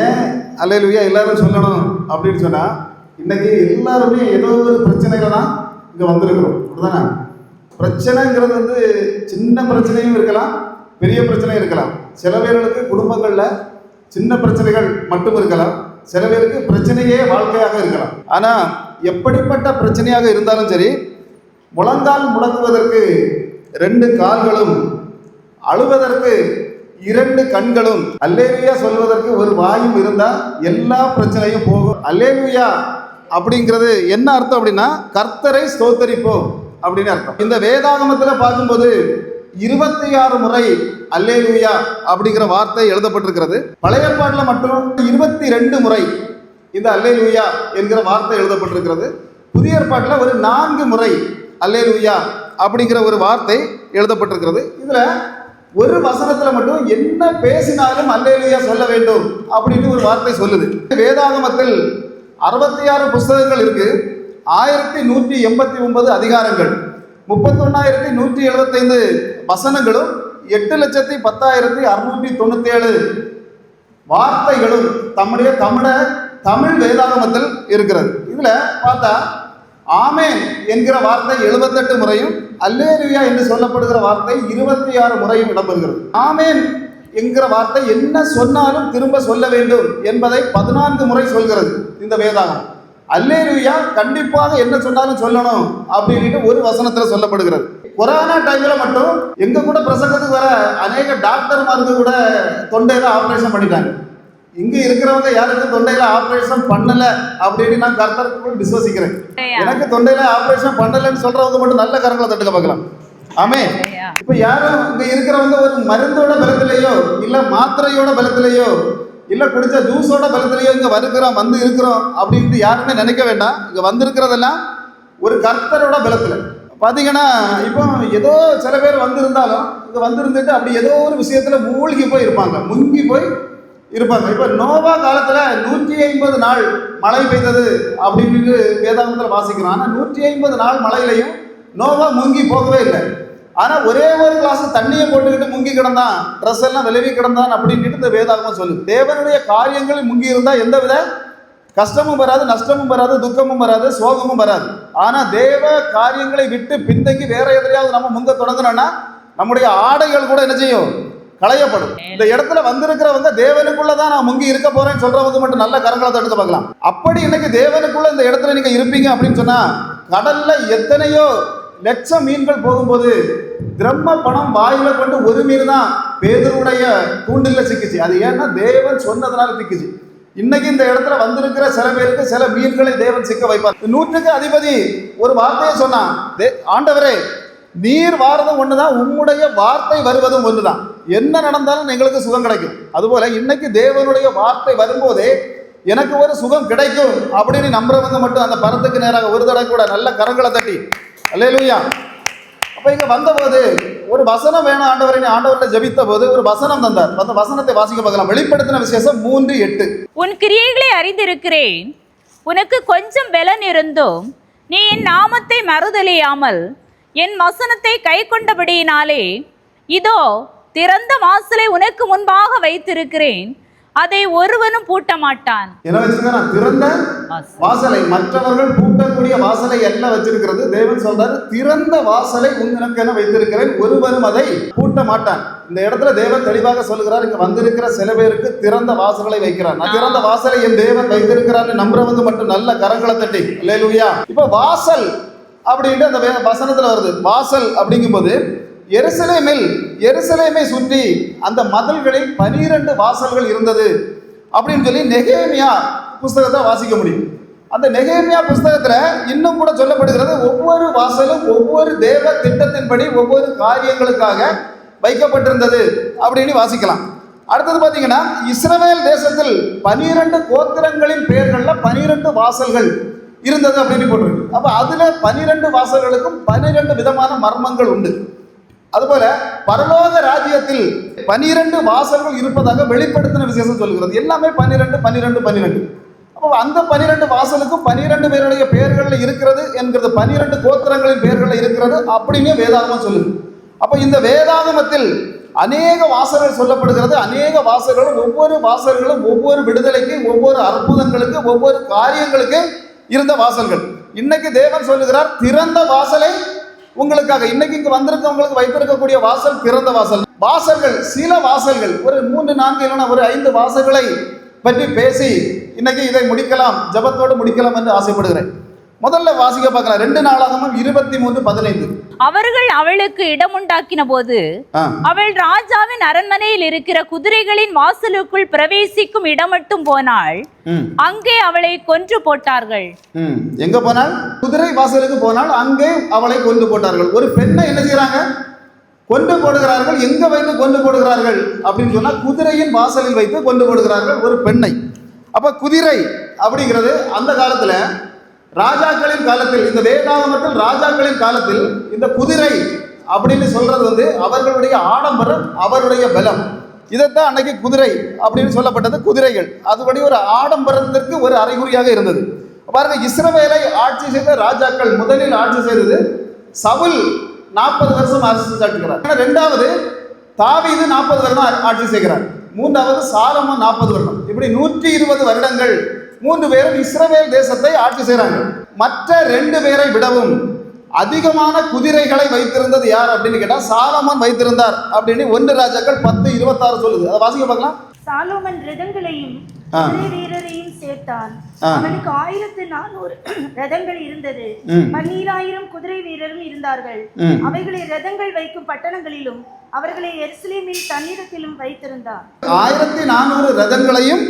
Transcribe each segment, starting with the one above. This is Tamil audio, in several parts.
ஏன் அல்லேலூயா எல்லாரும் சொல்லணும் அப்படின்னு சொன்னா, இன்னைக்கு எல்லாருமே ஏதோ ஒரு பிரச்சனையில தான் இங்க வந்திருக்கிறோம். அப்படிதானே? பிரச்சனைங்கிறது வந்து சின்ன பிரச்சனையும் இருக்கலாம், பெரிய பிரச்சனையும் இருக்கலாம். சில பேர்களுக்கு குடும்பங்கள்ல சின்ன பிரச்சனைகள் மட்டும் இருக்கலாம், சில பேருக்கு பிரச்சனையே வாழ்க்கையாக இருக்கலாம். ஆனா எப்படிப்பட்ட பிரச்சனையாக இருந்தாலும் சரி, முழங்கால் முடக்குவதற்கு 2 கால்களும், அழுவதற்கு 2 கண்களும், அல்லேலூயா சொல்வதற்கு ஒரு வாயும் இருந்தா எல்லா பிரச்சனையும் போகும். அல்லேலூயா அப்படிங்கிறது என்ன அர்த்தம் அப்படின்னா, கர்த்தரை ஸ்தோத்தரிப்போம் அப்படின்னு அர்த்தம். இந்த வேதாகமத்தில் பார்க்கும்போது 26 முறை அல்லேலூயா அப்படிங்கிற வார்த்தை எழுதப்பட்டிருக்கிறது. பழைய ஏற்பாட்டில் மட்டும் 22 முறை இந்த அல்லேலூயா என்கிற வார்த்தை எழுதப்பட்டிருக்கிறது. புதிய ஏற்பாட்டில் ஒரு 4 முறை அல்லேலூயா அப்படிங்கிற ஒரு வார்த்தை எழுதப்பட்டிருக்கிறது. இதுல ஒரு வசனத்துல மட்டும் என்ன பேசினாலும் அல்லேலூயா சொல்ல வேண்டும் அப்படின்னு ஒரு வார்த்தை சொல்லுது. வேதாகமத்தில் 66 புஸ்தகங்கள் இருக்கு, 1189 அதிகாரங்கள், 31,175 வசனங்களும், 8,10,697 வார்த்தைகளும் தமிழ் வேதாகமத்தில் இருக்கிறது. இதுல பார்த்தா ஆமேன் என்கிற வார்த்தை 78 முறையும், அல்லேலூயா என்று சொல்லப்படுகிற வார்த்தை 26 முறையும் இடம்பெறுகிறது. ஆமேன் என்கிற வார்த்தை என்ன சொன்னாலும் திரும்ப சொல்ல வேண்டும் என்பதை 14 முறை சொல்கிறது இந்த வேதாகம். அல்லேலூயா கண்டிப்பாக என்ன சொன்னாலும் சொல்லணும் அப்படின்னு ஒரு வசனத்துல சொல்லப்படுகிறது. கொரோனா டைம்ல மட்டும் எங்க கூட பிரசங்கத்துக்கு வர அநேக டாக்டர்மாருக்கு கூட தொண்டையில ஆபரேஷன் பண்ணிட்டாங்க. இங்க இருக்கிறவங்க யாருக்கும் தொண்டையில ஆபரேஷன் பண்ணல அப்படின்னு நான் கர்த்தருக்குள் விசுவசிக்கிறேன். எனக்கு தொண்டையில ஆபரேஷன் பண்ணலன்னு சொல்றவங்க மட்டும் நல்ல கரங்களை தட்டுக்க பார்க்கலாம். ஆமே. இப்ப யாரும் இங்க இருக்கிறவங்க ஒரு மருந்தோட பலத்திலேயோ இல்ல மாத்திரையோட பலத்திலேயோ இல்ல குடிச்ச ஜூஸோட பலத்திலேயோ இங்க வந்து இருக்கிறோம் அப்படின்ட்டு யாருமே நினைக்க வேண்டாம். இங்க வந்திருக்கிறதெல்லாம் ஒரு கர்த்தரோட பலத்துல. பாத்தீங்கன்னா இப்போ ஏதோ சில பேர் வந்திருந்தாலும் இங்க வந்திருந்துட்டு அப்படி ஏதோ ஒரு விஷயத்துல மூழ்கி போய் இருப்பாங்க, முங்கி போய் இருப்பாங்க. இப்ப நோவா காலத்துல 150 நாள் மழை பெய்தது அப்படின்னு வேதாகமத்தில் வாசிக்கிறோம். ஆனா 150 நாள் மழையிலையும் நோவா முங்கி போகவே இல்லை. ஆனா ஒரே ஒரு கிளாஸ் தண்ணியை போட்டுக்கிட்டு முங்கி கிடந்தான், ட்ரெஸ் எல்லாம் விளைவி கிடந்தான் அப்படின்ட்டு இந்த வேதாகமம் சொல்லுது. தேவனுடைய காரியங்களில் முங்கி இருந்தா எந்தவித கஷ்டமும் வராது, நஷ்டமும் வராது, துக்கமும் வராது, சோகமும் வராது. ஆனா தேவ காரியங்களை விட்டு பின்தங்கி வேற எதிரையாவது நம்ம முங்க தொடங்கணும்னா நம்முடைய ஆடைகள் கூட என்ன செய்யும்? களையப்படும். இந்த இடத்துல வந்திருக்கிறவங்க தேவனுக்குள்ளதான் நான் முங்கி இருக்க போறேன்னு சொல்றவங்க மட்டும் நல்ல கரங்களை தடுத்து பார்க்கலாம். அப்படி இன்னைக்கு தேவனுக்குள்ள இந்த இடத்துல நீங்க இருப்பீங்க அப்படின்னு சொன்னா, கடல்ல எத்தனையோ லட்சம் மீன்கள் போகும்போது பிரம்ம பணம் வாயில கொண்டு ஒரு மீன் தான் பேதுருடைய தூண்டில சிக்கிச்சு. அது ஏன்னா தேவன் சொன்னதுனால சிக்கிச்சு. இன்னைக்கு இந்த இடத்துல வந்திருக்கிற சில பேருக்கு சில மீன்களை தேவன் சிக்க வைப்பார். 100க்கு அதிபதி ஒரு வார்த்தையை சொன்னான், ஆண்டவரே நீர் வாரதும் ஒண்ணுதான், உம்முடைய வார்த்தை வருவதும் ஒண்ணுதான், என்ன நடந்தாலும் எங்களுக்கு சுகம் கிடைக்கும். அதுபோல இன்னைக்கு தேவனுடைய வார்த்தை வரும்போதே எனக்கு ஒரு சுகம் கிடைக்கும் அப்படின்னு நம்புறவங்க மட்டும் அந்த பரத்துக்கு நேராக ஒரு தடவை கூட நல்ல கரங்களை தட்டி அல்லேலூயா. அப்ப இங்க வந்தபோது ஒரு வசனம் வேணும் ஆண்டவரை, ஆண்டவர்கிட்ட ஜெபித்த போது ஒரு வசனம் தந்தார். அந்த வசனத்தை வாசிக்க பார்க்கலாம். வெளிப்படுத்தின விசேஷம் 3:8. உன் கிரியைகளை அறிந்திருக்கிறேன், உனக்கு கொஞ்சம் பலன் இருந்தும் நீ என் நாமத்தை மறுதலியாமல் என் வசனத்தை கை கொண்டபடியினாலே இதோ திறந்த வாசலை உனக்கு முன்பாக வைத்திருக்கிறேன், அதை ஒருவனும் பூட்ட மாட்டான். என்ன வச்சிருக்க? திறந்த வாசலை, மற்றவர்கள் பூட்டக்கூடிய வாசலை எல்லாம் வச்சிருக்கிறது. தேவன் சொல்றாரு, திறந்த வாசலை உனக்கு என வைத்திருக்கிறேன், ஒருவரும் அதை பூட்ட மாட்டான். இந்த இடத்துல தேவன் தெளிவாக சொல்லுகிறார், இங்க வந்திருக்கிற சில பேருக்கு திறந்த வாசல்களை வைக்கிறார். நான் திறந்த வாசலை என் தேவன் வைத்திருக்கிறார் நம்புறவங்க மட்டும் நல்ல கரங்களை தட்டி அல்லேலூயா. இப்ப வாசல் அப்படின்ட்டு அந்த வசனத்துல வருது. வாசல் அப்படிங்கும்போது எருசலேமை சுற்றி அந்த மதில்களில் 12 வாசல்கள் இருந்தது அப்படின்னு சொல்லி நெகேமியா புஸ்தகத்தை வாசிக்க முடியும். அந்த நெகேமியா புஸ்தகத்துல இன்னும் கூட சொல்லப்படுகிறது, ஒவ்வொரு வாசலும் ஒவ்வொரு தேவ திட்டத்தின்படி ஒவ்வொரு காரியங்களுக்காக வைக்கப்பட்டிருந்தது அப்படின்னு வாசிக்கலாம். அடுத்தது பாத்தீங்கன்னா, இஸ்ரவேல் தேசத்தில் 12 கோத்திரங்களின் பெயர்கள்ல 12 வாசல்கள் இருந்தது அப்படின்னு போட்டிருக்கு. அப்ப அதுல 12 வாசல்களுக்கும் 12 விதமான மர்மங்கள் உண்டு. அதுபோல பரலோக ராஜ்யத்தில் 12 வாசல்கள் இருப்பதாக வெளிப்படுத்தின விசேஷம் சொல்கிறது. எல்லாமே 12 12 12. அப்போ அந்த 12 வாசலுக்கும் 12 பேருடைய பெயர்கள் இருக்கிறது என்கிறது, 12 கோத்திரங்களின் பெயர்கள் இருக்கிறது அப்படின்னு வேதாகமம் சொல்லுது. அப்போ இந்த வேதாகமத்தில் அநேக வாசல்கள் சொல்லப்படுகிறது. அநேக வாசல்களும் ஒவ்வொரு வாசல்களும் ஒவ்வொரு விடுதலைக்கு, ஒவ்வொரு அற்புதங்களுக்கு, ஒவ்வொரு காரியங்களுக்கு இருந்த வாசல்கள். இன்னைக்கு தேவன் சொல்லுகிறார், திறந்த வாசலை உங்களுக்காக. இன்னைக்கு இங்க வந்திருக்கவங்களுக்கு வைத்திருக்கக்கூடிய வாசல் திறந்த வாசல். வாசல்கள், சில வாசல்கள், ஒரு 3, 4 இல்லைன்னா ஒரு 5 வாசல்களை பற்றி பேசி இன்னைக்கு இதை முடிக்கலாம், ஜபத்தோடு முடிக்கலாம் என்று ஆசைப்படுகிறேன். முதல்ல வாசிக்க பார்க்கலாம். 2 நாளாகமம் 23:15. அவர்கள் அவளுக்கு இடமுண்டாக்கின போது அவள் ராஜாவின் அரண்மனையில் இருக்கிற குதிரைகளின் வாசலுக்குள் பிரவேசிக்கும் இடம் மட்டும் போனாள். அங்கே அவளை கொன்று போட்டார்கள். எங்க போனாள்? குதிரை வாசலுக்கு போனால் அங்கே அவளை கொண்டு போட்டார்கள். ஒரு பெண்ணை என்ன செய்யறாங்க? கொண்டு போடுகிறார்கள். எங்க வைத்து கொண்டு போடுகிறார்கள் அப்படின்னு சொன்னா குதிரையின் வாசலில் வைத்து கொண்டு போடுகிறார்கள் ஒரு பெண்ணை. அப்ப குதிரை அப்படிங்கிறது அந்த காலத்துல, ராஜாக்களின் காலத்தில், இந்த வேதாகமத்தில் ராஜாக்களின் காலத்தில் இந்த குதிரை அப்படின்னு சொல்றது வந்து அவர்களுடைய ஆடம்பரம், அவருடைய பலம். இதைத்தான் அன்னைக்கு குதிரை அப்படின்னு சொல்லப்பட்டது. குதிரைகள் அதுபடி ஒரு ஆடம்பரத்திற்கு ஒரு அறிகுறியாக இருந்தது. பாருங்க, இஸ்ரவேலை ஆட்சி செய்த ராஜாக்கள், முதலில் ஆட்சி செய்தது சவுல் 40 வருஷம் ஆட்சி செய்கிறார். இரண்டாவது தாவீது 40 வருடம் ஆட்சி செய்கிறார். மூன்றாவது சாலமோன் 40 வருடம். இப்படி 120 வருடங்கள் 3 பேரும் இஸ்ரவேல் தேசத்தை ஆட்சி செய்கிறாங்க. மற்ற 2 பேரை விடவும் அதிகமான குதிரைகளை வைத்திருந்தது யார் அப்படின்னு கேட்டா சாலமோன் வைத்திருந்தார் அப்படின்னு 1 ராஜாக்கள் 10:26 சொல்லுது. அதை வாசிக்க பார்க்கலாம். சாலோமன் ரதங்களையும் குதிரை வீரரையும் சேர்த்தான். அவனுக்கு 1400 ரதங்கள் இருந்தது. 12,000 குதிரை வீரரும் இருந்தார்கள். அவைகளை ரதங்கள் வைக்கும் பட்டணங்களிலும் அவர்களை எருசலேமின் தண்ணீரத்திலும் வைத்திருந்தார். 1400 ரதங்களையும்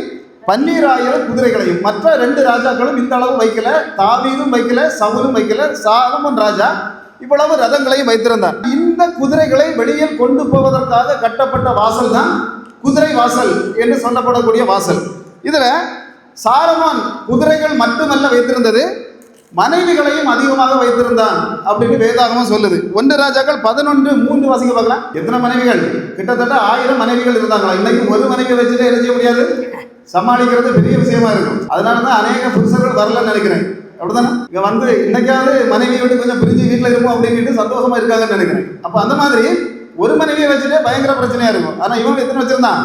12,000 குதிரைகளையும். மற்ற 2 ராஜாக்களும் இந்த அளவு வைக்கல. தாவீதும் வைக்கல, சவுலும் வைக்கல. சாலமோன் ராஜா இவ்வளவு ரதங்களையும் வைத்திருந்தார். இந்த குதிரைகளை வெளியில் கொண்டு போவதற்காக கட்டப்பட்ட வாசல் தான் குதிரை வாசல் என்று சொல்லப்படக்கூடிய வாசல். இதுல சாலமோன் குதிரைகள் மட்டுமல்ல வைத்திருந்தது, மனைவிகளையும் அதிகமாக வைத்திருந்தான் அப்படின்னு வேதாகமம் சொல்லுது. 1 ராஜாக்கள் 11:3 வாசிக்க பார்க்கலாம். எத்தனை மனைவிகள்? கிட்டத்தட்ட 1000 மனைவிகள் இருந்தாங்களா? இன்னைக்கு ஒரு மனைவி வச்சுட்டு என்ன செய்ய முடியாது, சமாளிக்கிறது பெரிய விஷயமா இருக்கும். அதனாலதான் அநேக புருஷர்கள் வரலன்னு நினைக்கிறேன். அப்படிதானே? இங்க வந்து இன்னைக்காவது மனைவியை விட்டு கொஞ்சம் பிரிஞ்சு வீட்டுல இருப்போம் அப்படின்னு சந்தோஷமா இருக்காங்கன்னு நினைக்கிறேன். அப்ப அந்த மாதிரி ஒரு மனைவியை வச்சுட்டே பயங்கர பிரச்சனையா இருக்கும். ஆனா இவன் எத்தனை வச்சிருந்தான்?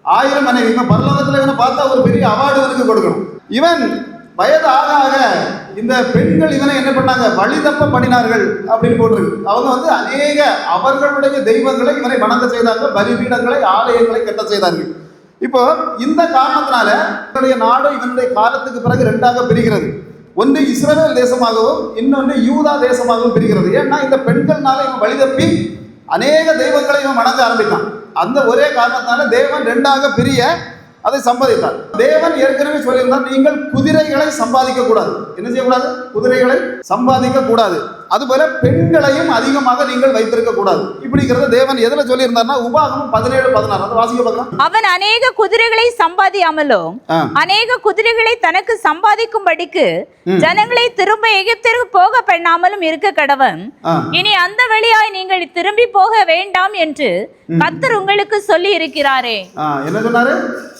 1000 மனைவி. இவன் பரலோகத்துல இவனை பார்த்தா ஒரு பெரிய அவார்டு இவனுக்கு கொடுக்கணும். இவன் வயது ஆக ஆக இந்த பெண்கள் இவனை என்ன பண்ணாங்க? வழிதப்ப பண்ணினார்கள் அப்படின்னு போட்டிருக்கு. அவங்க வந்து அநேக அவர்களுடைய தெய்வங்களை இவனை வணங்க செய்தாங்க, பலிபீடங்களை, ஆலயங்களை கட்ட செய்தார்கள். இப்போ இந்த காரணத்தினால இவனுடைய நாடு இவனுடைய காலத்துக்கு பிறகு 2ஆக பிரிகிறது. ஒன்று இஸ்ரவேல் தேசமாகவும் இன்னொன்று யூதா தேசமாகவும் பிரிகிறது. ஏன்னா இந்த பெண்கள்னால இவன் வழிதப்பி அநேக தெய்வங்களை இவன் வணங்க ஆரம்பித்தான். அந்த ஒரே காரணத்தினால தேவன் 2ஆக பிரிய அதை சம்பாதித்தார். தேவன் ஏற்கனவே சொல்லியிருந்தார், நீங்கள் குதிரைகளை சம்பாதிக்க கூடாது. என்ன செய்யக்கூடாது? குதிரைகளை சம்பாதிக்க கூடாது. அதுபோல பெண்களையும் அதிகமாக நீங்கள் வைத்திருக்க கூடாது. இப்படிங்கிறத தேவன் எதுல சொல்லியிருந்தார்னா உபாகமம் 17:16. அதை வாசிக்க பார்க்கலாம். அவன் அநேக குதிரைகளை சம்பாதியாமலும் அநேக குதிரைகளை தனக்கு சம்பாதிக்கும்படிக்கு ஜனங்களை திரும்ப எகிப்திற்கு போக பண்ணாமலும் இருக்க கடவன். இனி அந்த வழியாய் நீங்கள் திரும்பி போக வேண்டாம் என்று கர்த்தர் உங்களுக்கு சொல்லி இருக்கிறாரே. என்ன சொன்னாரு?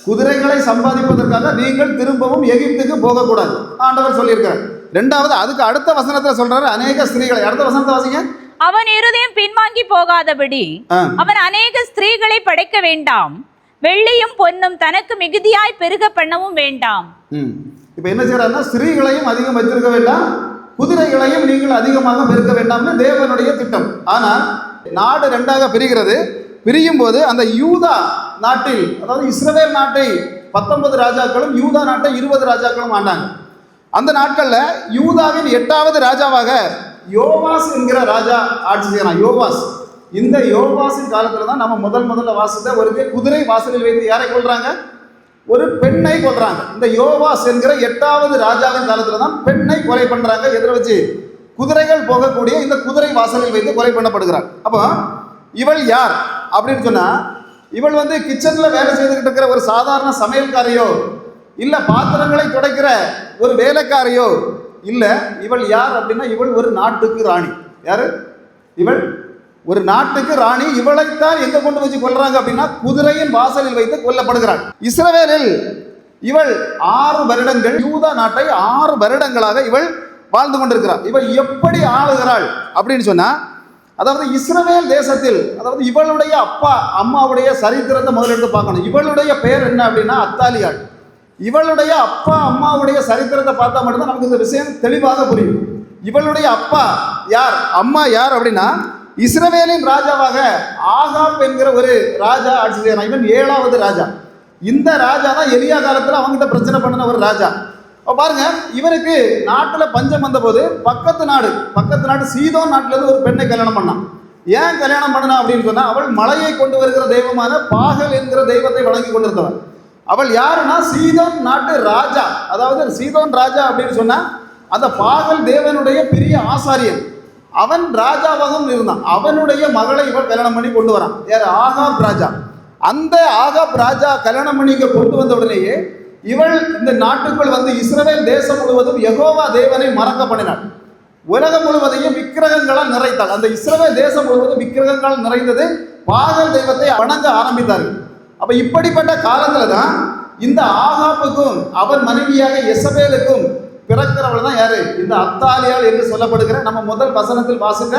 குதிரைகளை சம்பாதிப்பதற்காக நீங்கள் திரும்பவும் எகிப்துக்கு போகக்கூடாது ஆண்டவர் சொல்லியிருக்கார். ரெண்டாவது அதுக்கு அடுத்த வசனத்துல சொல்றாரு அநேக ஸ்திரீகளை. அடுத்த வசனத்தை வாசிங்க. அவன் இருதயம் பின்வாங்கி போகாதபடி அவன் அநேக ஸ்திரீகளை படைக்க வேண்டாம், வெள்ளியும் பொன்னும் தனக்கு மிகுதியாய் பெருக பண்ணவும் வேண்டாம். இப்ப என்ன செய்யறாருன்னா, ஸ்திரீகளையும் அதிகம் வச்சிருக்க வேண்டாம், குதிரைகளையும் நீங்கள் அதிகமாக பெருக்க வேண்டாம்னு தேவனுடைய திட்டம். ஆனால் நாடு 2ஆக பிரிகிறது. பிரியும் போது அந்த யூதா நாட்டில், அதாவது இஸ்ரவேல் நாட்டை 19 ராஜாக்களும் யூதா நாட்டை 20 ராஜாக்களும் ஆண்டாங்க. அந்த நாட்கள்ல யூதாவின் 8வது ராஜாவாக யோவாஸ் என்கிற ராஜா ஆட்சி செய்யறான். யோவாஸ். இந்த யோவாஸின் காலத்துல தான் நம்ம முதல்ல வாசித்த ஒரு குதிரை வாசலில் வைத்து யாரை கொள்றாங்க? ஒரு பெண்ணை கொள்றாங்க. இந்த யோவாஸ் என்கிற 8வது ராஜாவின் காலத்துல தான் பெண்ணை கொலை பண்றாங்க. எதிர வச்சு? குதிரைகள் போகக்கூடிய இந்த குதிரை வாசலில் வைத்து கொலை பண்ணப்படுகிறார். அப்போ இவள் யார் அப்படின்னு சொன்னா, இவள் வந்து கிச்சன்ல வேலை செய்துகிட்டு இருக்கிற ஒரு சாதாரண சமையல்காரையோ, இல்ல பாத்திரங்களை துடைக்கிற ஒரு வேலைக்காரையோ இல்ல. இவள் யார் அப்படின்னா, இவள் ஒரு நாட்டுக்கு ராணி. யாரு இவள்? ஒரு நாட்டுக்கு ராணி. இவளைத்தான் எங்க கொண்டு வச்சு கொல்றாங்க அப்படின்னா, குதிரையின் வாசலில் வைத்து கொல்லப்படுகிறாள். இஸ்ரவேலில் இவள் 6 வருடங்கள், யூதா நாட்டை 6 வருடங்களாக இவள் வாழ்ந்து கொண்டிருக்கிறாள். இவள் எப்படி ஆளுகிறாள் அப்படின்னு சொன்னா, அதாவது இஸ்ரவேல் தேசத்தில், அதாவது இவளுடைய அப்பா அம்மாவுடைய சரித்திரத்தை முதல்ல எடுத்து பார்க்கணும். இவளுடைய பெயர் என்ன அப்படின்னா அத்தாலியாள். இவளுடைய அப்பா அம்மாவுடைய சரித்திரத்தை பார்த்தா மட்டும்தான் நமக்கு இந்த விஷயம் தெளிவாக புரியும். இவளுடைய அப்பா யார், அம்மா யார் அப்படின்னா இஸ்ரவேலின் ராஜாவாக ஆகாப் என்கிற ஒரு ராஜா ஆட்சி செய்யறான். இவன் 7வது ராஜா. இந்த ராஜா தான் எலியா காலத்தில் அவங்ககிட்ட பிரச்சனை பண்ணின ஒரு ராஜா. பாருங்க, இவனுக்கு நாட்டில் பஞ்சம் வந்த போது பக்கத்து நாடு சீதோன் நாட்டிலேருந்து ஒரு பெண்ணை கல்யாணம் பண்ணான். ஏன் கல்யாணம் பண்ணா அப்படின்னு சொன்னா, அவள் மலையை கொண்டு வருகிற தெய்வமான பாகல் என்கிற தெய்வத்தை வழங்கி கொண்டிருந்தவள். அவள் யாருன்னா சீதோன் நாட்டு ராஜா. அதாவது சீதோன் ராஜா அப்படின்னு சொன்னா அந்த பாகல் தேவனுடைய பெரிய ஆசாரியன். அவன் ராஜாவாகவும் இருந்தான். அவனுடைய மகளை இவள் கல்யாணம் பண்ணி கொண்டு வரான். யார்? ஆகாப் ராஜா. அந்த ஆகாப் ராஜா கல்யாணம் பண்ணி இங்கே கொண்டு வந்த உடனேயே இவள் இந்த நாட்டுக்குள் வந்து இஸ்ரவேல் தேசம் முழுவதும் யெகோவா தேவனை மறக்க பண்ணினாள். உலகம் முழுவதையும் விக்கிரகங்களால் நிறைத்தாள். அந்த இஸ்ரவேல் தேசம் முழுவதும் விக்கிரகங்களால் நிறைந்தது. பாகல் தெய்வத்தை வணங்க ஆரம்பித்தார்கள். அப்ப இப்படிப்பட்ட காலத்துல தான் இந்த ஆகாப்புக்கும் அவன் மனைவியாக எசபேலுக்கும் பிறக்கிறவள் தான் யாரு? இந்த அத்தாலியாள் என்று சொல்லப்படுகிற, நம்ம முதல் வசனத்தில் வாசித்த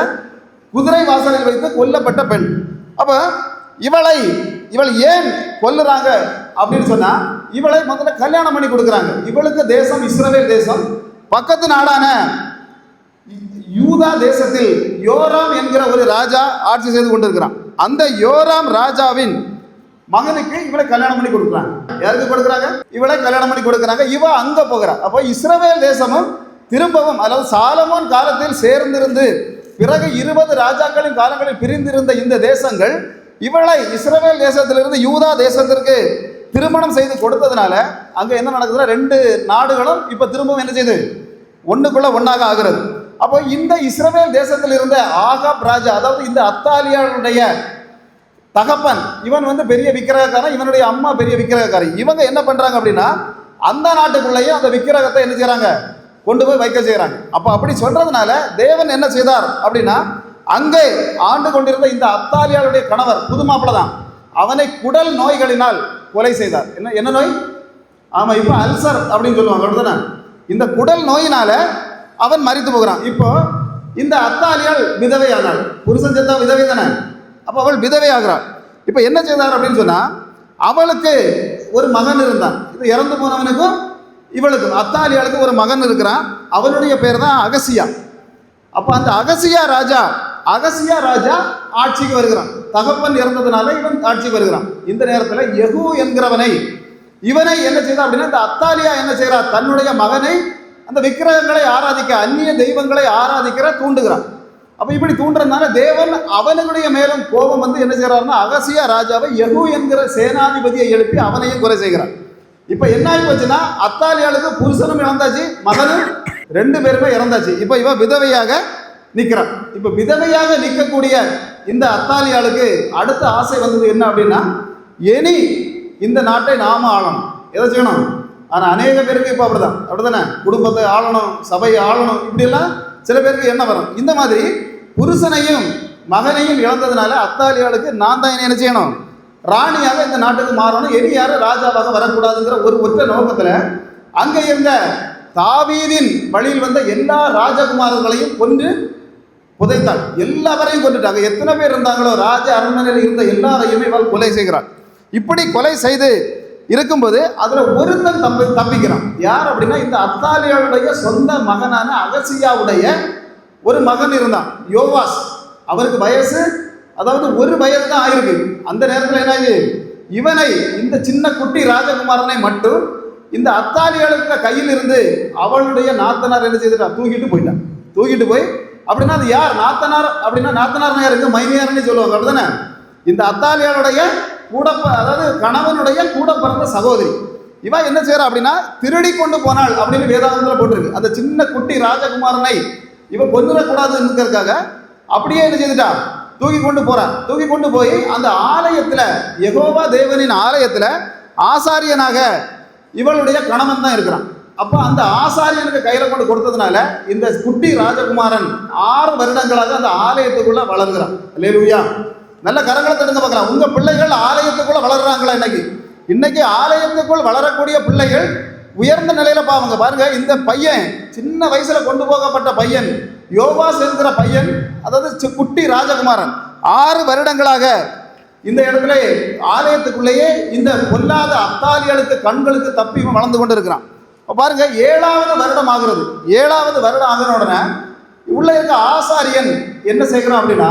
குதிரை வாசலில் வைத்து கொல்லப்பட்ட பெண். அப்ப இவள் ஏன் கொல்லுறாங்க அப்படின்னு சொன்னா, இவளை முதல்ல கல்யாணம் பண்ணி கொடுக்குறாங்க. இவளுக்கு தேசம் இஸ்ரவேல் தேசம். பக்கத்து நாடான யூதா தேசத்தில் யோராம் என்கிற ஒரு ராஜா ஆட்சி செய்து கொண்டிருக்கிறான். அந்த யோராம் ராஜாவின் மகனுக்கு இவளை கல்யாணம் பண்ணி கொடுக்குறாங்க. யாருக்கு கொடுக்குறாங்க? இவளை கல்யாணம் பண்ணி கொடுக்குறாங்க. இவ அங்க போகிறா. அப்போ இஸ்ரவேல் தேசமும் திரும்பவும், அதாவது சாலமோன் காலத்தில் சேர்ந்திருந்து பிறகு 20 ராஜாக்களின் காலங்களில் பிரிந்திருந்த இந்த தேசங்கள் இவளை இஸ்ரவேல் தேசத்திலிருந்து யூதா தேசத்திற்கு திருமணம் செய்து கொடுத்ததுனால அங்க என்ன நடக்குதுன்னா 2 நாடுகளும் இப்ப திரும்பவும் என்ன செய்யுது? ஒண்ணுக்குள்ள ஒன்னாக ஆகிறது. அப்போ இந்த இஸ்ரவேல் தேசத்தில் இருந்த ஆகாப் ராஜா, அதாவது இந்த அத்தாலியாளுடைய தகப்பன், இவன் வந்து பெரிய விக்கிரகக்காரன், இவனுடைய அம்மா பெரிய விக்கிரகக்காரி. இவங்க என்ன பண்றாங்க அப்படின்னா அந்த நாட்டுக்குள்ளேயே அந்த விக்கிரகத்தை என்ன செய்யறாங்க? கொண்டு போய் வைக்க செய்யறாங்க. அப்ப அப்படி சொல்றதுனால தேவன் என்ன செய்தார் அப்படின்னா, அங்கே ஆண்டு கொண்டிருந்த இந்த அத்தாலியாளுடைய கணவர், புது மாப்பிள தான், அவனை குடல் நோய்களினால் கொலை செய்தார். என்ன நோய்? ஆமா, இப்ப அல்சர் அப்படின்னு சொல்லுவாங்க, அப்படிதானே? இந்த குடல் நோயினால அவன் மரித்து போகிறான். இப்போ இந்த அத்தாலியாள் விதவையானாள். புருஷன் செத்தா விதவை தானே? அப்போ அவள் விதவை ஆகிறாள். இப்போ என்ன செய்தார் அப்படின்னு சொன்னா, அவளுக்கு ஒரு மகன் இருந்தான். இது இறந்து போனவனுக்கும் இவளுக்கும் அத்தாலியாளுக்கு ஒரு மகன் இருக்கிறான். அவனுடைய பேர் தான் அகசியா. அப்போ அந்த அகசியா ராஜா ஆட்சிக்கு வருகிறான். தகப்பன் இறந்ததுனால இவன் ஆட்சிக்கு வருகிறான். இந்த நேரத்தில் யெகூ என்கிறவனை இவனை என்ன செய்தான் அப்படின்னா, இந்த அத்தாலியா என்ன செய்கிறார்? தன்னுடைய மகனை அந்த விக்கிரகங்களை ஆராதிக்க, அந்நிய தெய்வங்களை ஆராதிக்கிற தூண்டுகிறான். அப்ப இப்படி தூண்டுறதுனால தேவன் அவனுடைய மேலும் கோபம் வந்து என்ன செய்யறாருன்னா, அகசியா ராஜாவை யெகூ என்கிற சேனாதிபதியை எழுப்பி அவனையும் கொலை செய்கிறார். இப்ப என்ன ஆகி போச்சுன்னா, அத்தாலியாளுக்கு புருஷனும் இறந்தாச்சு, மகனும் 2 பேருமே இறந்தாச்சு. இப்ப இவ விதவையாக நிற்கிறான். இப்ப விதவையாக நிற்கக்கூடிய இந்த அத்தாலியாளுக்கு அடுத்த ஆசை வந்தது என்ன அப்படின்னா, இனி இந்த நாட்டை நாம ஆளணும், எதை செய்யணும். ஆனா அநேக பேருக்கு இப்ப அப்படிதானே, குடும்பத்தை ஆளணும், சபையை ஆளணும், இப்படியெல்லாம் சில பேருக்கு என்ன வரும். இந்த மாதிரி புருஷனையும் மகனையும் இழந்ததுனால அத்தாலியாளுக்கு நான் தான் என்ன செய்யணும், ராணியாக இந்த நாட்டுக்கு மாறணும், இனி யாரும் ராஜாவாக வரக்கூடாதுங்கிற ஒரு ஒற்ற நோக்கத்துல அங்க இருந்த தாவீதின் வழியில் வந்த எல்லா ராஜகுமாரர்களையும் கொன்று புதைத்தாள். எல்லாவரையும் கொண்டுட்டாங்க. எத்தனை பேர் இருந்தாங்களோ ராஜ அரண்மனையில் இருந்த எல்லாரையுமே இவள் கொலை செய்கிறாள். இப்படி கொலை செய்து இருக்கும்போது அதுல ஒருத்தன் தப்பிக்கிறான். யார் அப்படின்னா, இந்த அத்தாலியாளுடைய சொந்த மகனான அகசியாவுடைய ஒரு மகன் இருந்தான், யோவாஸ். அவருக்கு வயசு, அதாவது 1 வயது தான் ஆயிருக்கு. அந்த நேரத்தில் என்ன, இவனை, இந்த சின்ன குட்டி ராஜகுமாரனை மட்டும் இந்த அத்தாலியாளுக்கு கையில் இருந்து அவளுடைய நாத்தனார் என்ன செய்துட்டா, தூக்கிட்டு போய் அப்படின்னா அது யார் நாத்தனார் அப்படின்னா, நாத்தனார் யாருக்கு? மைனியார்னு சொல்லுவாங்க, அப்படிதானே? இந்த அத்தாலியாளுடைய கூட, அதாவது கணவனுடைய கூட பிறந்த சகோதரி. இவ என்ன செய்யறா அப்படின்னா, திருடி கொண்டு போனாள் அப்படின்னு வேதாகமத்தில் போட்டிருக்கு. அந்த சின்ன குட்டி ராஜகுமாரனை இவ கொன்னுடக்கூடாதுங்கிறதுக்காக அப்படியே என்ன செய்துட்டா, தூக்கி கொண்டு போய் அந்த ஆலயத்துல, யெகோவா தேவனின் ஆலயத்துல ஆசாரியனாக இவளுடைய கணவன் தான் இருக்கிறான். அப்போ அந்த ஆசாரியனுக்கு கையில கொண்டு கொடுத்ததுனால இந்த குட்டி ராஜகுமாரன் 6 வருடங்களாக அந்த ஆலயத்துக்குள்ள வளர்கிறான். அல்லேலூயா. நல்ல கரங்களை தடுங்க பார்க்கலாம். உங்க பிள்ளைகள் ஆலயத்துக்குள்ள வளர்றாங்களா? இன்னைக்கு ஆலயத்துக்குள் வளரக்கூடிய பிள்ளைகள் உயர்ந்த நிலையில பாருங்க. இந்த பையன் சின்ன வயசுல கொண்டு போகப்பட்ட பையன் யோவாஸ் என்கிற பையன், அதாவது குட்டி ராஜகுமாரன் 6 வருடங்களாக இந்த இடத்துல ஆலயத்துக்குள்ளேயே இந்த பொல்லாத அத்தாலிகளுக்கு கண்களுக்கு தப்பி இவன் வளர்ந்து கொண்டு இருக்கிறான். பாருங்க, 7வது வருடம் ஆகிறது. 7வது வருடம் ஆகிற உடனே உள்ள இருக்க ஆசாரியன் என்ன செய்கிறான் அப்படின்னா,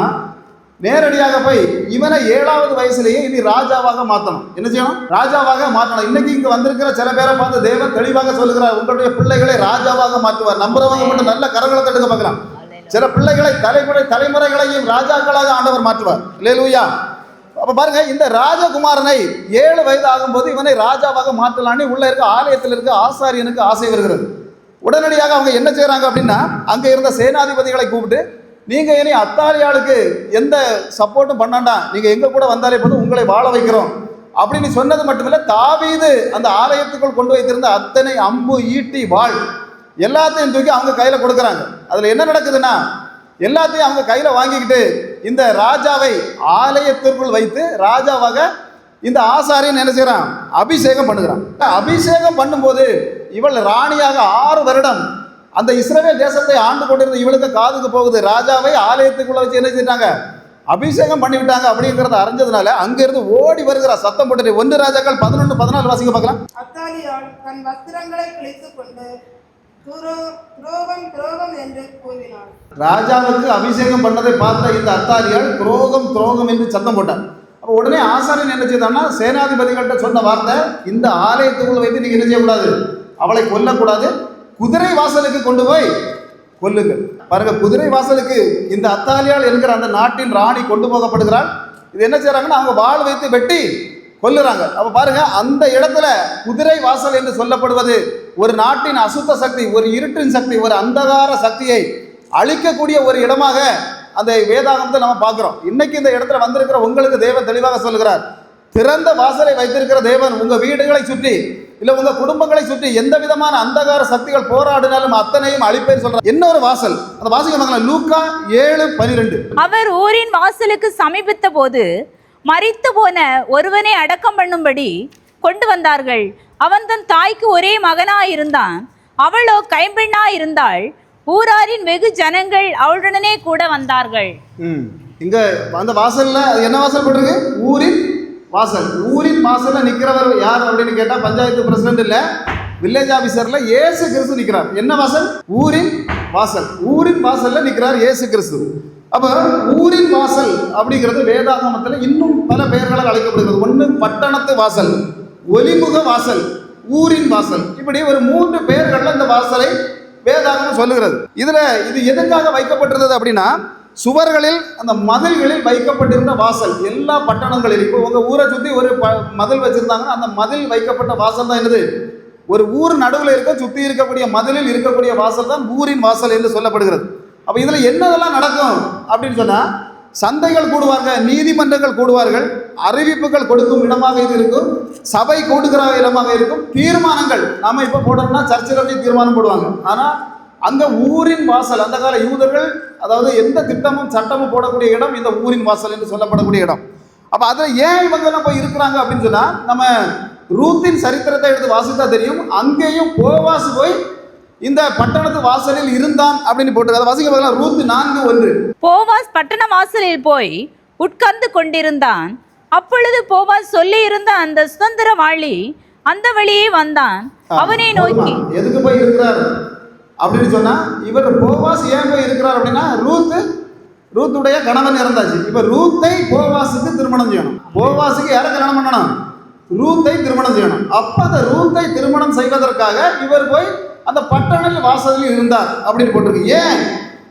நேரடியாக போய் இவனை 7வது வயசுலேயே இனி ராஜாவாக மாற்றணும். என்ன செய்யணும்? ராஜாவாக மாற்றணும். இன்னைக்கு இங்க வந்திருக்கிற சில பேரை பார்த்து தேவன் தெளிவாக சொல்லுகிறார், உங்களுடைய பிள்ளைகளை ராஜாவாக மாற்றுவார். நம்புறவங்க மட்டும் நல்ல கரங்களை தட்டுக்க பார்க்கலாம். சில பிள்ளைகளை தலைமுறைகளையும் ராஜாக்களாக ஆண்டவர் மாற்றுவார். அல்லேலூயா. அப்ப பாருங்க, இந்த ராஜகுமாரனை 7 வயது ஆகும்போது இவனை ராஜாவாக மாற்றலான்னு உள்ள இருக்க ஆலயத்தில் இருக்க ஆசாரியனுக்கு ஆசை வருகிறது. உடனடியாக அவங்க என்ன செய்யறாங்க அப்படின்னா, அங்க இருந்த சேனாதிபதிகளை கூப்பிட்டு, நீங்க இனி அத்தாலியாளுக்கு எந்த சப்போர்ட்டும் பண்ணாண்டா, நீங்க எங்க கூட வந்தாலே போதும், உங்களை வாழ வைக்கிறோம் அப்படின்னு சொன்னது மட்டுமில்ல, தாவீது அந்த ஆலயத்துக்குள் கொண்டு வைத்திருந்த அத்தனை அம்பு, ஈட்டி, வாள் எல்லாத்தையும் தூக்கி அவங்க கையில கொடுக்குறாங்க. அதுல என்ன நடக்குதுன்னா, எல்லாத்தையும் அவங்க கையில வாங்கிக்கிட்டு இந்த ராஜாவை ஆலயத்திற்குள் வைத்து ராஜாவாக இந்த ஆசாரியன் என்ன செய்யறான்? அபிஷேகம் பண்ணுகிறான். அபிஷேகம் பண்ணும்போது இவள் ராணியாக 6 வருடம் அந்த இஸ்ரவேல் தேசத்தை ஆண்டு கொண்டிருந்த இவளுக்கு காதுக்கு போகுது. ராஜாவை ஆலயத்துக்குள்ள வச்சு என்ன செய்தாங்க? அபிஷேகம் பண்ணிவிட்டாங்க. அப்படிங்கிறத அறிஞ்சதுனால அங்கிருந்து ஓடி வருகிற சத்தம் போட்டு 1 ராஜாக்கள் 11-14 வாசிக்க பார்க்கலாம். அத்தாலியாள் தன் வஸ்திரங்களை கிழித்துக் கொண்டு துரோகம் துரோகம் என்று கூறினாள். ராஜாவுக்கு அபிஷேகம் பண்ணதை பார்த்த இந்த அத்தாலியாள் துரோகம் துரோகம் என்று சத்தம் போட்டார். அப்போ உடனே ஆசாரியன் என்ன செய்தான்னா, சேனாதிபதிகள்கிட்ட சொன்ன வார்த்தை, இந்த ஆலயத்துக்குள்ள வைத்து நீங்க என்ன செய்யக்கூடாது, அவளை கொல்லக்கூடாது, குதிரை வாசலுக்கு கொண்டு போய் கொல்லுங்கள். பாருங்க, குதிரை வாசலுக்கு இந்த அத்தாலியாள் என்கிற அந்த நாட்டின் ராணி கொண்டு போகப்படுகிறாள். இது என்ன செய்யறாங்கன்னா, அவங்க வாள் வைத்து வெட்டி கொல்லுறாங்க. அப்ப பாருங்க, அந்த இடத்துல குதிரை வாசல் என்று சொல்லப்படுவது ஒரு நாட்டின் அசுத்த சக்தி, ஒரு இருட்டின் சக்தி, ஒரு அந்தகார சக்தியை அழிக்கக்கூடிய ஒரு இடமாக அந்த வேதாகமத்தை நம்ம பார்க்கிறோம். இன்னைக்கு இந்த இடத்துல வந்திருக்கிற உங்களுக்கு தேவன் தெளிவாக சொல்லுகிறார், திறந்த வாசலை வைத்திருக்கிற தேவன் உங்க வீடுகளை சுற்றி இல்ல உங்க குடும்பங்களை சுற்றி எந்த விதமான அந்தகார சக்திகள் போராடினாலும் அத்தனையும் அழிப்பேன் சொல்றார். என்ன ஒரு வாசல்? அந்த வாசிக்க லூக்கா 7:12. அவர் ஊரின் வாசலுக்கு சமீபித்த போது மரித்து போன ஒருவனை அடக்கம் பண்ணும்படி கொண்டு வந்தார்கள். அவன் தன் தாய்க்கு ஒரே மகனாயிருந்தான், அவளோ கைம்பெண்ணாயிருந்தாள். ஊராரின் வெகு ஜனங்கள் அவளுடனே கூட வந்தார்கள். இங்க அந்த வாசல்ல என்ன வாசல் போட்டிருக்கு? ஊரின் வாசல். ஊரின் வாசல்ல நிக்கிறவர் யார் அப்படின்னு கேட்டா, பஞ்சாயத்து பிரசிடண்ட் இல்ல, வில்லேஜ் ஆபீசர்ல இயேசு கிறிஸ்து நிக்கிறார். என்ன வாசல்? ஊரின் வாசல். ஊரின் வாசல்ல நிக்கிறார் இயேசு கிறிஸ்து. அப்ப ஊரின் வாசல் அப்படிங்கிறது வேதாகமத்துல இன்னும் பல பெயர்களால் அழைக்கப்படுகிறது. ஒன்று பட்டணத்து வாசல், ஒலிமுக வாசல், ஊரின் வாசல், இப்படி ஒரு 3 பெயர்கள்ல இந்த வாசலை வேதாகமம் சொல்லுகிறது. இது எதுக்காக வைக்கப்பட்டிருந்தது அப்படின்னா, சுவர்களில் அந்த மதில்களில் வைக்கப்பட்டிருந்த வாசல். எல்லா பட்டணங்களிலும் இப்போ உங்க ஊரை சுற்றி ஒரு மதில் வச்சிருந்தாங்கன்னா அந்த மதில் வைக்கப்பட்ட வாசல் தான் என்னது? ஒரு ஊர் நடுவில் இருக்க சுற்றி இருக்கக்கூடிய மதிலில் இருக்கக்கூடிய வாசல் தான் ஊரின் வாசல் என்று சொல்லப்படுகிறது. அப்போ இதில் என்னதெல்லாம் நடக்கும் அப்படின்னு சொன்னால், சந்தைகள் கூடுவாங்க, நீதிமன்றங்கள் கூடுவார்கள், அறிவிப்புகள் கொடுக்கும் இடமாக இது இருக்கும், சபை கூடுகிற இடமாக இருக்கும், தீர்மானங்கள் நாம இப்போ போடணும்னா சர்ச்சில் வச்சு தீர்மானம் போடுவாங்க. ஆனால் அங்கே ஊரின் வாசல், அந்த கால யூதர்கள் அதாவது எந்த திட்டமும் சட்டமும் போடக்கூடிய இடம் இந்த ஊரின் வாசல் என்று சொல்லப்படக்கூடிய இடம். அப்போ அதில் ஏன் இவங்கெல்லாம் போய் இருக்கிறாங்க அப்படின்னு சொன்னால், நம்ம ரூத்தின் சரித்திரத்தை எடுத்து வாசித்தா தெரியும். அங்கேயும் போவாஸ் போய் இந்த பட்டணத்து வாசலில் இருந்தான் அப்படின்னு போட்டு அதை வாசிக்க பார்க்கலாம். ரூத் 4:1. போவாஸ் பட்டண வாசலில் போய் உட்கார்ந்து கொண்டிருந்தான். அப்பொழுது போவாஸ் சொல்லி இருந்த அந்த சுதந்திரவாளி அந்த வழியே வந்தான். அவனை நோக்கி, எதுக்கு போய் இருக்கிறார் அப்படின்னு சொன்னா, இவர் போவாஸ் ஏன் போய் இருக்கிறார் அப்படின்னா, ரூத்துடைய கணவன் இறந்தாச்சு. இப்ப ரூத்தை போவாஸுக்கு திருமணம் செய்யணும். போவாஸுக்கு யாரை கல்யாணம் பண்ணணும்? ரூத்தை திருமணம் செய்யணும். அப்ப அந்த ரூத்தை திருமணம் செய்வதற்காக இவர் போய் அந்த பட்டண வாசலில் இருந்தார் அப்படின்னு போட்டிருக்கு. ஏன்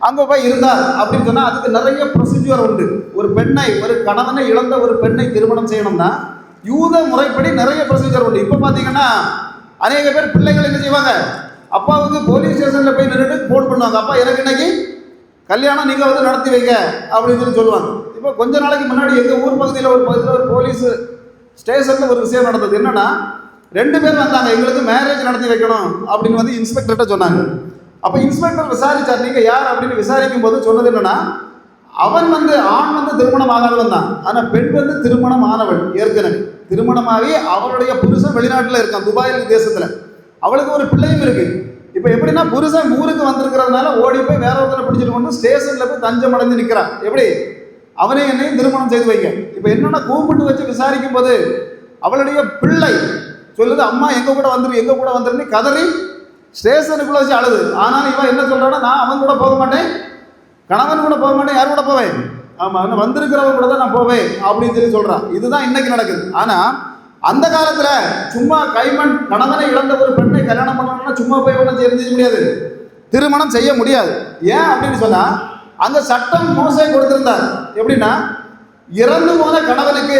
அங்க போய் இருந்தார் அப்படின்னு சொன்னா, அதுக்கு நிறைய ப்ரொசீஜர் உண்டு. ஒரு பெண்ணை, ஒரு கணவனை இழந்த ஒரு பெண்ணை திருமணம் செய்யணும்னா யூத முறைப்படி நிறைய ப்ரொசீஜர் உண்டு. இப்ப பாத்தீங்கன்னா அநேக பேர் பிள்ளைகள் என்ன செய்வாங்க, அப்பாவுக்கு போலீஸ் ஸ்டேஷன்ல போய் நின்றுட்டு போன் பண்ணுவாங்க, அப்பா எனக்கு இன்னைக்கு கல்யாணம் நீங்க வந்து நடத்தி வைங்க அப்படின்னு சொல்லுவாங்க. இப்போ கொஞ்ச நாளைக்கு முன்னாடி எங்க ஊர் பகுதியில் ஒரு போலீஸ் ஸ்டேஷன்ல ஒரு விஷயம் நடந்தது. என்னன்னா, 2 பேர் வந்தாங்க, எங்களுக்கு மேரேஜ் நடத்தி வைக்கணும் அப்படின்னு வந்து இன்ஸ்பெக்டர்கிட்ட சொன்னாங்க. அப்போ இன்ஸ்பெக்டர் விசாரிச்சார், நீங்க யார் அப்படின்னு விசாரிக்கும் போது சொன்னது என்னன்னா, அவன் வந்து ஆண் வந்து திருமணம் ஆகாதவன் தான், ஆனால் பெண் வந்து திருமணம் ஆனவள். ஏற்கனவே திருமணமாகி அவளுடைய புருஷன் வெளிநாட்டில் இருக்கான், துபாயில் தேசத்தில். அவளுக்கு ஒரு பிள்ளையும் இருக்கு. இப்போ எப்படின்னா புருஷன் ஊருக்கு வந்திருக்கிறதுனால ஓடி போய் வேற ஒருத்தரை பிடிச்சிட்டு கொண்டு ஸ்டேஷன்ல போய் தஞ்சம் அடைஞ்சு நிற்கிறான். எப்படி அவனே என்னையும் திருமணம் செய்து வைங்க. இப்போ என்னன்னா கூப்பிட்டு வச்சு விசாரிக்கும் போது அவளுடைய பிள்ளை சொல்லுது, அம்மா எங்க கூட வந்துரு, எங்க கூட வந்துருன்னு கதறி ஸ்டேஷனுக்குள்ள வச்சு அழுது. ஆனால் இவன் என்ன சொல்றான்னா, நான் அவன் கூட போக மாட்டேன், கணவன் கூட போக மாட்டேன், யார் கூட போவேன், ஆமா வந்திருக்கிறவங்க கூட தான் நான் போவேன் அப்படின்னு சொல்லி சொல்றான். இதுதான் இன்னைக்கு நடக்குது. ஆனா அந்த காலத்துல சும்மா கைமண் கணவனை இழந்த ஒரு பெண்ணை கல்யாணம் பண்ணணும்னா சும்மா போய் ஒன்றும் தெரிஞ்சிக்க முடியாது, திருமணம் செய்ய முடியாது. ஏன் அப்படின்னு சொன்னா அங்க சட்டம் மோசை கொடுத்திருந்தார். எப்படின்னா இறந்து போன கணவனுக்கு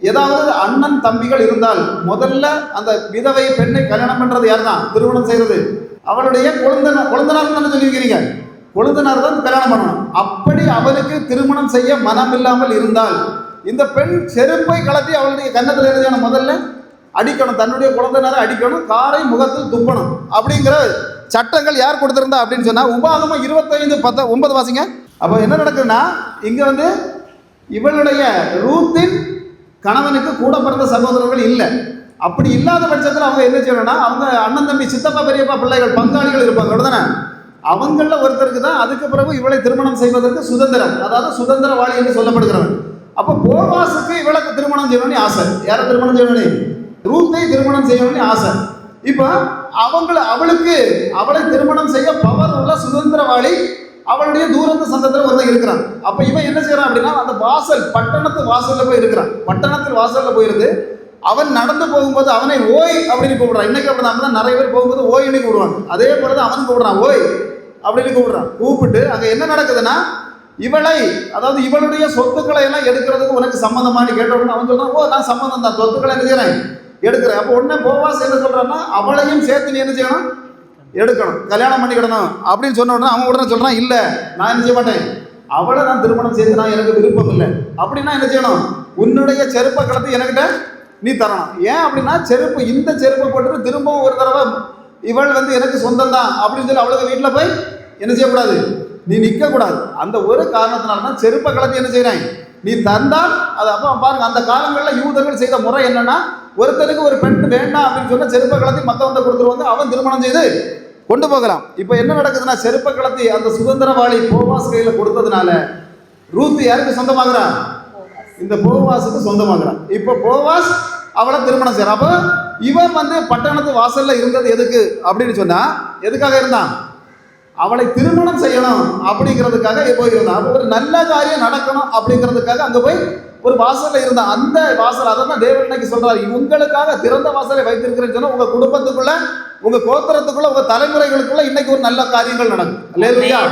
ஏதாவது அண்ணன் தம்பிகள் இருந்தால் முதல்ல அந்த விதவை பெண்ணை கல்யாணம் பண்றது யார் தான் திருமணம் செய்யறது, அவளுடைய கொழுந்தனார் தானே சொல்லியிருக்கிறீங்க, கொழுந்தனார் தான் கல்யாணம் பண்ணணும். அப்படி அவனுக்கு திருமணம் செய்ய மனம் இல்லாமல் இருந்தால் இந்த பெண் செருப்பை கலத்தி அவளுடைய கன்னத்தில் எழுதியான முதல்ல அடிக்கணும், தன்னுடைய குழந்தைனாரை அடிக்கணும், காரை முகத்தில் துப்பணும். அப்படிங்கிற சட்டங்கள் யார் கொடுத்திருந்தா அப்படின்னு சொன்னா உபாகமம் 25:9 வாசிங்க. அப்போ என்ன நடக்குதுன்னா இங்க வந்து இவளுடைய ரூத்தின் கணவனுக்கு கூட பிறந்த சகோதரர்கள் இல்லை. அப்படி இல்லாத பட்சத்தில் அவங்க என்ன செய்யணும்னா அவங்க அண்ணன் தம்பி சித்தப்பா பெரியப்பா பிள்ளைகள் பங்காளிகள் இருப்பாங்க அப்படிதானே, அவங்கள ஒருத்தருக்கு தான் அதுக்கு பிறகு இவளை திருமணம் செய்வதற்கு சுதந்திரம், அதாவது சுதந்திரவாளி என்று சொல்லப்படுகிறவன். அப்போ போவாசுக்கு இவளுக்கு திருமணம் செய்யணும்னு ஆசை. யாரை திருமணம் செய்யணும்? ரூத்தை திருமணம் செய்யணும்னு ஆசை. இப்போ அவளை திருமணம் செய்ய பவர் உள்ள சுதந்திரவாளி அவளுடைய தூரத்து சந்தத்தில் ஒருத்தன் இருக்கிறான். அப்ப இவன் என்ன செய்யறான் அப்படின்னா அந்த பட்டணத்து வாசல்ல போய் இருக்கிறான். பட்டணத்தில் வாசல்ல போயிருந்து அவன் நடந்து போகும்போது அவனை ஓய் அப்படின்னு கூப்பிடுறான். இன்னைக்கு அப்படிதான் நிறைய பேர் போகும்போது ஓய்னு கூப்பிடுவாங்க. அதே போலதான் அவன் கூப்பிடுறான், ஓய் அப்படின்னு கூப்பிடுறான். கூப்பிட்டு அங்க என்ன நடக்குதுன்னா இவளை, அதாவது இவளுடைய சொத்துக்களை எல்லாம் எடுக்கிறதுக்கு உனக்கு சம்மந்தமானு கேட்ட உடனே அவன் சொல்றான், ஓ நான் சம்மந்தம் தான், சொத்துக்களை என்ன செய்யறேன் எடுக்கிறேன். அப்போ உடனே போவாஸ் என்ன சொல்றான்னா அவளையும் சேர்த்து நீ என்ன செய்யணும் எடுக்கணும், கல்யாணம் பண்ணிக்கிடணும் அப்படின்னு சொன்ன உடனே அவன் உடனே சொல்றான், இல்லை நான் என்ன செய்ய மாட்டேன், அவளை நான் திருமணம் செய்து நான் எனக்கு விருப்பம் இல்லை. அப்படின்னா என்ன செய்யணும், உன்னுடைய செருப்பை கலத்தி எனக்கிட்ட நீ தரணும். ஏன் அப்படின்னா செருப்பு, இந்த செருப்பை போட்டுட்டு திரும்பவும் ஒரு தடவை இவள் வந்து எனக்கு சொந்தம் தான் அப்படின்னு சொல்லி அவளுக்கு வீட்டில் போய் என்ன செய்யக்கூடாது, நீ நிற்கக்கூடாது. அந்த ஒரு காரணத்தினால தான் செருப்பை கலத்தி என்ன செய்யறேன் நீ தந்தால் அது. அப்போ பாருங்க அந்த காலங்களில் யூதர்கள் செய்த முறை என்னன்னா ஒருத்தருக்கு ஒரு பெண் வேண்டாம் அப்படின்னு சொன்னா செருப்பை கலத்தி மற்றவங்க கொடுத்துருவாங்க, அவன் திருமணம் செய்து கொண்டு போகலாம். இப்போ என்ன நடக்குதுன்னா செருப்பை கலத்தி அந்த சுதந்திரவாளி போவாஸ் கையில கொடுத்ததுனால ரூத் யாருக்கு சொந்தமாகறான், இந்த போவாஸுக்கு சொந்தமாகறான். இப்போ போவாஸ் அவளை திருமணம் செய்யறான். அப்போ இவன் வந்து பட்டணத்து வாசல்ல இருந்தது எதுக்கு அப்படின்னு சொன்னா எதுக்காக இருந்தான், அவளை திருமணம் செய்யணும் அப்படிங்கிறதுக்காக போயிருந்தான். அப்போ ஒரு நல்ல காரியம் நடக்கணும் அப்படிங்கிறதுக்காக அங்க போய் ஒரு வாசல்ல இருந்தான். அந்த வாசல் அதான் தேவன் இன்னைக்கு சொல்றாரு, உங்களுக்காக திறந்த வாசலை வைத்திருக்கிறேன்னு சொன்னா உங்க குடும்பத்துக்குள்ள, உங்க கோத்திரத்துக்குள்ள, உங்க தலைமுறைகளுக்குள்ள இன்னைக்கு ஒரு நல்ல காரியங்கள் நடக்கும். அல்லேலூயா.